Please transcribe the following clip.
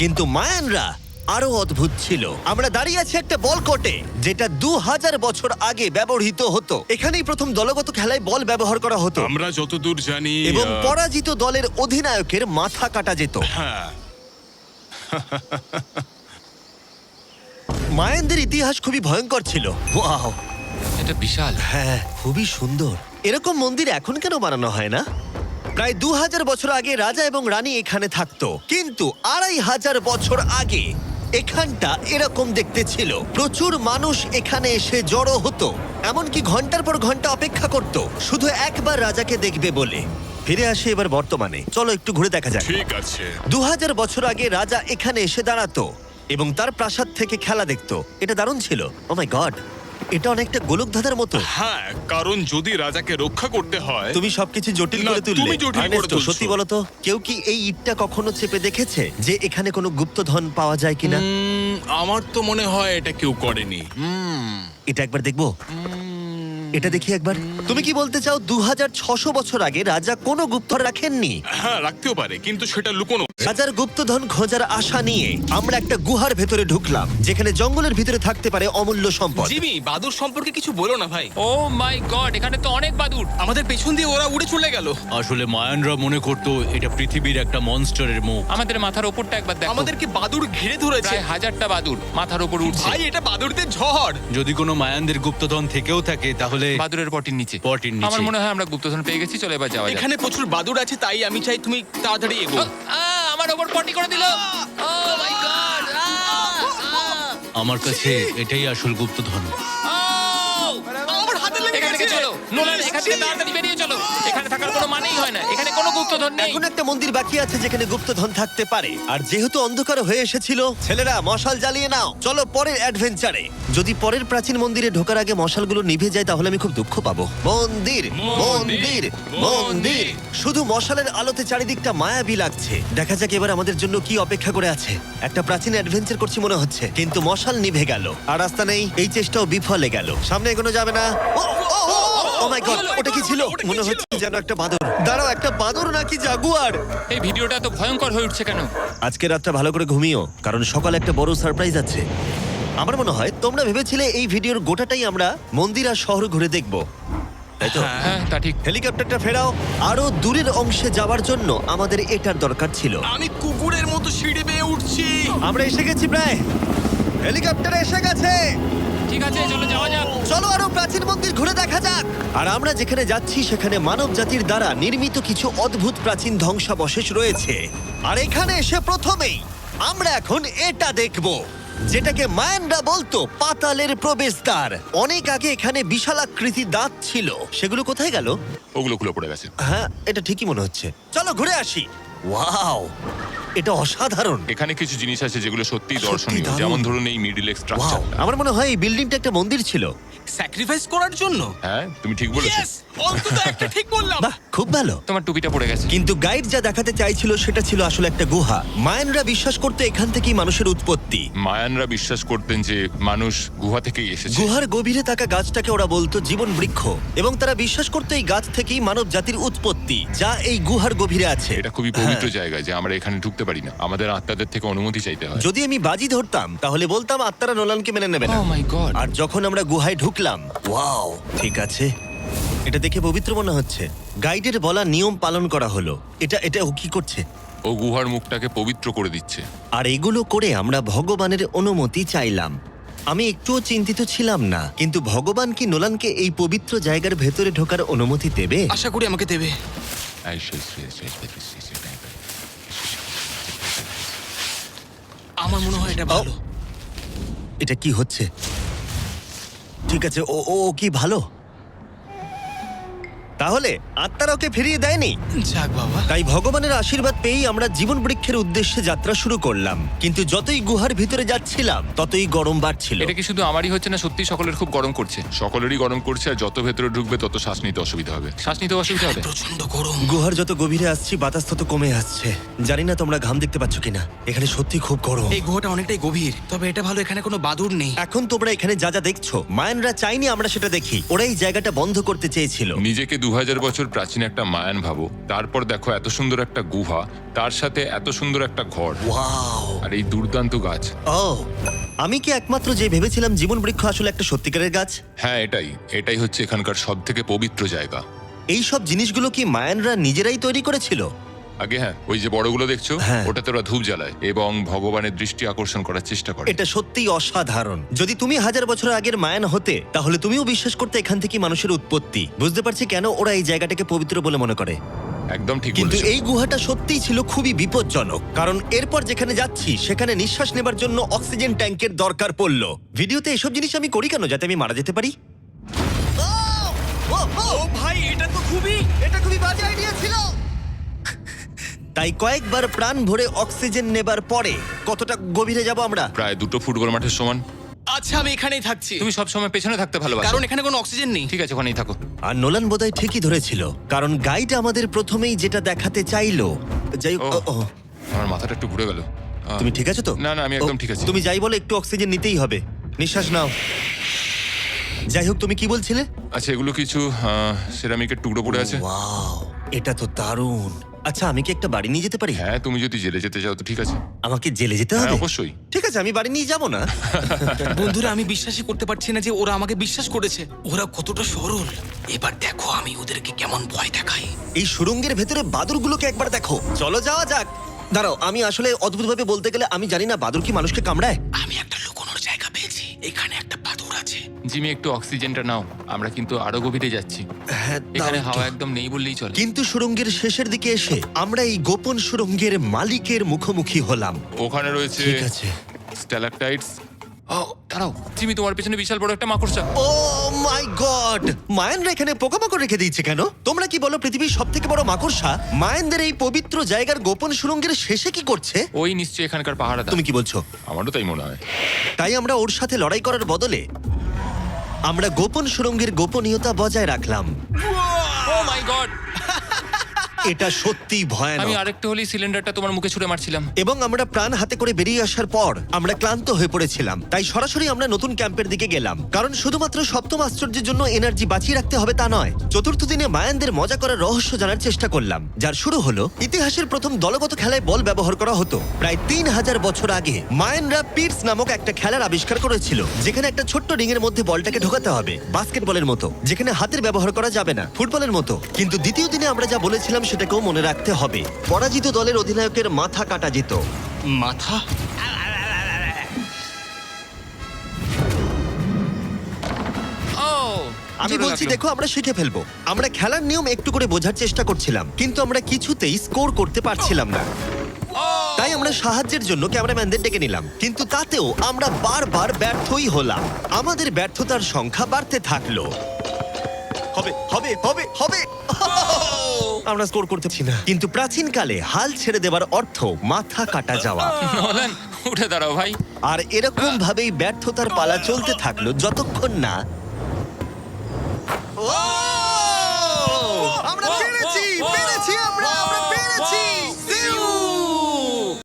কিন্তু মায়ানরা আরো অদ্ভুত ছিল। আমরা দাঁড়িয়ে আছি একটা বল কোর্টে, যেটা 2000 বছর আগে ব্যবহৃত হতো। এখানেই প্রথম দলগত খেলায় বল ব্যবহার করা হতো আমরা যতদূর জানি এবং পরাজিত দলের অধিনায়কের মাথা কাটা যেত। হ্যাঁ, মায়ানদের ইতিহাস খুবই ভয়ঙ্কর ছিল। ওয়াও, এটা বিশাল। হ্যাঁ, খুবই সুন্দর। এরকম মন্দির এখন কেন বানানো হয় না? প্রায় 2000 বছর আগে রাজা এবং রানী এখানে থাকতো, কিন্তু 2500 বছর আগে এখানটা এরকম দেখতে ছিল। প্রচুর মানুষ এখানে এসে জড়ো হতো, এমনকি ঘন্টার পর ঘন্টা অপেক্ষা করত শুধু একবার রাজাকে দেখবে বলে। ফিরে আসে এবার বর্তমানে, চলো একটু ঘুরে দেখা যাক। ঠিক আছে। 2000 বছর আগে রাজা এখানে এসে দাঁড়াতো এবং তার প্রাসাদ থেকে খেলা দেখতো। এটা দারুণ ছিল। ও মাই গড, এটা অনেকটা গোলকধাঁধার মতো। হ্যাঁ, কারণ যদি রাজাকে রক্ষা করতে হয়। তুমি সবকিছু জটিল না, করে তুললে। তুমি জটিল করে আর্নেস্টো, তুলছো। সত্যি বলো তো, কেউ কি এই ইটটা কখনো চেপে দেখেছে যে এখানে কোনো গুপ্তধন পাওয়া যায় কিনা? আমার তো মনে হয় এটা কেউ করেনি। এটা একবার দেখবো। এটা দেখি একবার। তুমি কি বলতে চাও 2600 বছর আগে রাজা কোনো গুপ্তধন রাখেননি? হ্যাঁ, রাখতেও পারে, কিন্তু সেটা লুকোনো। রাজার গুপ্তধন খোঁজার আশা নিয়ে আমরা একটা গুহার ভেতরে ঢুকলাম, যেখানে জঙ্গলের ভিতরে থাকতে পারে অমূল্য সম্পদ। জিমি, বাদুর সম্পর্কে কিছু বলো না ভাই। ও মাই গড, এখানে তো অনেক বাদুড়। আমাদের পেছন দিয়ে ওরা উড়ে চলে গেল। আসলে মায়ানরা মনে করতো এটা পৃথিবীর একটা মনস্টারের মুখ। আমাদের মাথার ওপরটা একবার দেখো। আমাদেরকে বাদুর ঘিরে ধরেছে। প্রায় 1000টা বাদুড় মাথার ওপর উঠছে। ভাই, এটা বাদুরদের ঝড়। যদি কোনো মায়ানদের গুপ্তধন থেকেও থাকে তাহলে বাদুড়ের পটির নিচে। পটির নিচে। আমার মনে হয় আমরা গুপ্তধন পেয়ে গেছি, চলে এবার যাওয়া যাক। এখানে প্রচুর বাদুর আছে, তাই আমি চাই তুমি তাড়াতাড়ি এগো। আমার ওপর পটি করে দিল। ও মাই গড। আমার কাছে এটাই আসল গুপ্তধন। আমার হাতে লেগে এখান থেকে গেছে। চলো নোলান, এখান থেকে তাড়াতাড়ি বেরিয়ে চলো। এখানে থাকার কোনো মানেই হয় না, এখানে কোনো গুপ্তধন নেই। এখন একটা মন্দির বাকি আছে যেখানে গুপ্তধন থাকতে পারে, আর যেহেতু অন্ধকার হয়ে এসেছিল, ছেলেরা মশাল জ্বালিয়ে নাও। চলো পরের অ্যাডভেঞ্চারে। যদি পরের প্রাচীন মন্দিরে ঢোকার আগে মশালগুলো নিভে যায় তাহলে আমি খুব দুঃখ পাবো। মন্দির, মন্দির, মন্দির। শুধু মশালের আলোতে চারিদিকটা মায়াবী লাগছে। দেখা যাক এবার আমাদের জন্য কি অপেক্ষা করে আছে। একটা প্রাচীন অ্যাডভেঞ্চার করছি মনে হচ্ছে, কিন্তু মশাল নিভে গেল আর রাস্তা নেই। এই চেষ্টাও বিফলে গেল। সামনে এগোনো যাবে না। ও মাই গড, ওটা কি ছিল? মনে হচ্ছে যেন একটা বাদর। দাঁড়াও, একটা বাদর নাকি জাগুয়ার? এই ভিডিওটা তো ভয়ঙ্কর হয়ে উঠছে কেন? আজকে রাতটা ভালো করে ঘুমিও, কারণ সকালে একটা বড় সারপ্রাইজ আছে। আমার মনে হয় তোমরা ভেবেছিলে এই ভিডিওর গোটাটাই আমরা মন্দির আর শহর ঘুরে দেখব, তাই তো? হ্যাঁ, তা ঠিক। হেলিকপ্টারটা ফেরাও। আরো দূরের অংশে যাওয়ার জন্য আমাদের এটার দরকার ছিল। আমি কুকুরের মতো সিঁড়ি বেয়ে উঠছি। আমরা এসে গেছি প্রায়। হেলিকপ্টার এসে গেছে। ঠিক আছে, চলো যাওয়া যাক। চলো আরো প্রাচীন মন্দির ঘুরে দেখা যাক। আর আমরা যেখানে যাচ্ছি সেখানে মানব জাতির দ্বারা নির্মিত কিছু অদ্ভুত প্রাচীন ধ্বংসাবশেষ রয়েছে। আর এখানে এসে প্রথমেই আমরা এখন এটা দেখব, যেটাকে মায়ানরা বলতো পাতালের প্রবেশদ্বার। অনেক আগে এখানে বিশালাকৃতি দাঁত ছিল, সেগুলো কোথায় গেল? ওগুলো খুলে পড়ে গেছে। হ্যাঁ, এটা ঠিকই মনে হচ্ছে। চলো ঘুরে আসি। ওয়াও, এটা অসাধারণ। এখানে কিছু জিনিস আছে যেগুলো সত্যিই সত্যি দর্শনীয়, দারুণ। যেমন ধরুন এই মিডল ওয়াও, স্ট্রাকচারটা। আমার মনে হয় এই বিল্ডিংটা একটা মন্দির ছিল। স্যাক্রিফাইস করার জন্য। হ্যাঁ, তুমি ঠিক বলেছো। Yes! অন্তত একটা ঠিক বললাম। বাহ, খুব ভালো। তোমার টুপিটা পড়ে গেছে। কিন্তু গাইড যা দেখাতে চাইছিল সেটা ছিল আসলে একটা গুহা। মায়ানরা বিশ্বাস করতে এখান থেকেই মানুষের উৎপত্তি। মায়ানরা বিশ্বাস করতেন যে মানুষ গুহা থেকেই এসেছে। গুহার গভীরে থাকা গাছটাকে ওরা বলতো জীবন বৃক্ষ, এবং তারা বিশ্বাস করতো এই গাছ থেকেই মানব জাতির উৎপত্তি, যা এই গুহার গভীরে আছে। এটা খুবই পবিত্র হ্যাঁ। জায়গা যে আমরা এখানে ঢুকতে পারি না, আমাদের আত্মাদের থেকে অনুমতি চাইতে হয়। যদি আমি বাজি ধরতাম তাহলে বলতাম আত্মারা নোলানকে মেনে নেবে না। ও মাই গড। আর যখন আমরা গুহায় ঢুকলাম, ওয়াও, ঠিক আছে, এটা দেখে পবিত্র মনে হচ্ছে। গাইডের বলা নিয়ম পালন করা হলো। এটা ও কি করছে? ও গুহার মুখটাকে পবিত্র করে দিচ্ছে। আর এগুলো করে আমরা ভগবানের অনুমতি চাইলাম। আমি একটুও চিন্তিত ছিলাম না, কিন্তু ভগবান কি নোলানকে এই পবিত্র জায়গার ভেতরে ঢোকার অনুমতি দেবে? আশা করি আমাকে দেবে। আমার মনে হয় এটা ভালো। এটা কি হচ্ছে? ঠিক আছে, ও ও ও কি ভালো? তাহলে আত্মারা ওকে ফিরিয়ে দেয়নি। যাক বাবা। তাই ভগবানের আশীর্বাদ পেয়েই আমরা জীবন বৃক্ষের উদ্দেশ্যে যাত্রা শুরু করলাম। কিন্তু যতই গুহার ভিতরে যাচ্ছিলাম ততই গরম বাড়ছিল। এটা কি শুধু আমারই হচ্ছে না, সত্যি সকলের খুব গরম করছে? সকলেরই গরম করছে, আর যত ভেতরে ঢুকবে তত শ্বাস নিতে অসুবিধা হবে। শ্বাস নিতে অসুবিধা হবে। প্রচন্ড গরম। গুহার যত গভীরে আসছি বাতাস তত কমে আসছে। জানি না তোমরা ঘাম দেখতে পাচ্ছ কিনা, এখানে সত্যি খুব গরম। এই গুহাটা অনেকটাই গভীর, তবে এটা ভালো এখানে কোনো বাদুড় নেই। এখন তোমরা এখানে যা যা দেখছো, মায়ানরা চাইনি আমরা সেটা দেখি। ওরা এই জায়গাটা বন্ধ করতে চেয়েছিল। নিজেকে 2000 বছর প্রাচীন একটা মায়ান ভাবো, তারপর দেখো এত সুন্দর একটা গুহা, তার সাথে এত সুন্দর একটা ঘর, ওয়াও আর এই দুর্দান্ত গাছ। ও আমি কি একমাত্র যে ভেবেছিলাম জীবন বৃক্ষ আসলে একটা সত্যিকারের গাছ? হ্যাঁ, এটাই হচ্ছে এখানকার সব থেকে পবিত্র জায়গা। এই সব জিনিসগুলো কি মায়ানরা নিজেরাই তৈরি করেছিল? আগে হ্যাঁ, ওই যে বড়গুলো দেখছো, হ্যাঁ। ওটাতে ওরা ধূপ জ্বালায় এবং ভগবানের দৃষ্টি আকর্ষণ করার চেষ্টা করে। এটা সত্যিই অসাধারণ। যদি তুমি 1000 বছর আগের মায়ান হতে, তাহলে তুমিও বিশ্বাস করতে এখান থেকে মানুষের উৎপত্তি। বুঝতে পারছি কেন ওরা এই জায়গাটাকে পবিত্র বলে মনে করে। একদম ঠিক কিন্তু বলেছো। এই গুহাটা সত্যিই ছিল খুবই বিপজ্জনক, কারণ এরপর যেখানে যাচ্ছি সেখানে নিঃশ্বাস নেবার জন্য অক্সিজেন ট্যাঙ্কের দরকার পড়লো। ভিডিওতে এসব জিনিস আমি করি কেন? যাতে আমি মারা যেতে পারি? ভাই এটা তো এটা খুবই বাজে আইডিয়া ছিল। তাই কয়েকবার প্রাণ ভরে অক্সিজেন নেবার পরে কতটা গভীরে যাব আমরা? প্রায় 2 ফুটবল মাঠের সমান। আচ্ছা আমি এখানেই থাকছি, তুমি সবসময় পেছনে থাকতে ভালোবাসো। কারণ এখানে কোনো অক্সিজেন নেই। ঠিক আছে, ওখানেই থাকো। আর নোলান বোধহয় ঠিকই ধরেছিল, কারণ গাইড আমাদের প্রথমেই যেটা দেখাতে চাইলো। যাই হোক, ও, আমার মাথাটা একটু ঘুরে গেল। তুমি ঠিক আছো তো? না, না, আমি একদম ঠিক আছি। তুমি যাই বলো, একটু অক্সিজেন নিতেই হবে। নিঃশ্বাস নাও। যাই হোক, তুমি কি বলছিলে? আচ্ছা, এগুলো কিছু সেরামিকের টুকরো পড়ে আছে। ওয়াও, এটা তো দারুণ। আচ্ছা, আমি কি একটা বাড়ি নিয়ে যেতে পারি? হ্যাঁ, তুমি যদি জেলে যেতে চাও তো ঠিক আছে। আমাকে জেলে যেতে হ্যাঁ, হবে? অবশ্যই। ঠিক আছে, আমি বাড়ি নিয়ে যাব না। বন্ধুরা আমি বিশ্বাসই করতে পারছি না যে ওরা আমাকে বিশ্বাস করেছে। ওরা কতটা সরল। এবার দেখো আমি ওদেরকে কেমন ভয় দেখাই। এই সুড়ঙ্গের ভেতরে বাদুরগুলোকে একবার দেখো। চলো যাওয়া যাক। দাঁড়াও, আমি আসলে অদ্ভুতভাবে বলতে গেলে আমি জানি না বাদুর কি মানুষকে কামড়ায়। আমি একটা লুকোনোর জায়গা পেয়েছি, এখানে একটা বাদুড় আছে। জিমি একটু অক্সিজেনটা নাও, আমরা কিন্তু আরো গভীরে যাচ্ছি। হ্যাঁ, দাও এখানে একটু। হাওয়া একদম নেই বললেই চলে। কিন্তু সুড়ঙ্গের শেষের দিকে এসে আমরা এই গোপন সুড়ঙ্গের মালিকের মুখোমুখি হলাম। ওখানে রয়েছে ঠিক আছে। স্ট্যালাকটাইটস। ও দাঁড়াও, জিমি তোমার পেছনে বিশাল বড় একটা মাকড়সা। ও মাই গড! মায়ানরা এখানে পোকামাকড় রেখে দিয়েছে কেন? তোমরা কি বলো, পৃথিবীর সব থেকে বড় মাকড়সা মায়ানদের এই পবিত্র জায়গার গোপন সুড়ঙ্গের শেষে কি করছে? ওই নিশ্চয়ই এখানকার পাহারাদার। তুমি কি বলছো? আমারও তাই মনে হয়। তাই আমরা ওর সাথে লড়াই করার বদলে আমরা গোপন সুড়ঙ্গের গোপনীয়তা বজায় রাখলাম। ও মাই গড, এটা সত্যিই আমি ভয়ানক। আরেকটু হলেই সিলিন্ডারটা তোমার মুখে ছুঁড়ে মারছিলাম। এবং আমরা প্রাণ হাতে করে বেরিয়ে আসার পর আমরা ক্লান্ত হয়ে পড়েছিলাম, তাই সরাসরি আমরা নতুন ক্যাম্পের দিকে গেলাম। কারণ শুধুমাত্র সপ্তম আশ্চর্যের জন্য এনার্জি বাঁচিয়ে রাখতে হবে তা নয়। চতুর্থ দিনে মায়ানদের মজা করার রহস্য জানার চেষ্টা করলাম, যার শুরু হলো ইতিহাসের প্রথম দলগত খেলায় বল ব্যবহার করা হতো। প্রায় 3000 বছর আগে মায়ানরা পিটস নামক একটা খেলার আবিষ্কার করেছিল, যেখানে একটা ছোট্ট রিং এর মধ্যে বলটাকে ঢোকাতে হবে, বাস্কেটবলের মতো, যেখানে হাতের ব্যবহার করা যাবে না, ফুটবলের মতো। কিন্তু দ্বিতীয় দিনে আমরা যা বলেছিলাম সেটাকেও মনে রাখতে হবে। পরাজিত দলের অধিনায়কের মাথা কাটা যেত। মাথা? ও আমি জোরে বলছি লাগলো। দেখো, আমরা শিখে ফেলবো। আমরা খেলার নিয়ম একটু করে বোঝার চেষ্টা করছিলাম, কিন্তু আমরা কিছুতেই স্কোর করতে পারছিলাম না। তাই আমরা সাহায্যের জন্য ক্যামেরাম্যানদের ডেকে নিলাম, কিন্তু তাতেও আমরা বারবার ব্যর্থই হলাম। আমাদের ব্যর্থতার সংখ্যা বাড়তে থাকলো। হবে হবে হবে হবে আমরা স্কোর করতে পারছি না। কিন্তু প্রাচীনকালে হাল ছেড়ে দেবার অর্থ মাথা কাটা যাওয়া। নোলান, উঠে দাঁড়াও ভাই। আর এরকম ভাবেই ব্যর্থতার পালা চলতে থাকলো যতক্ষণ না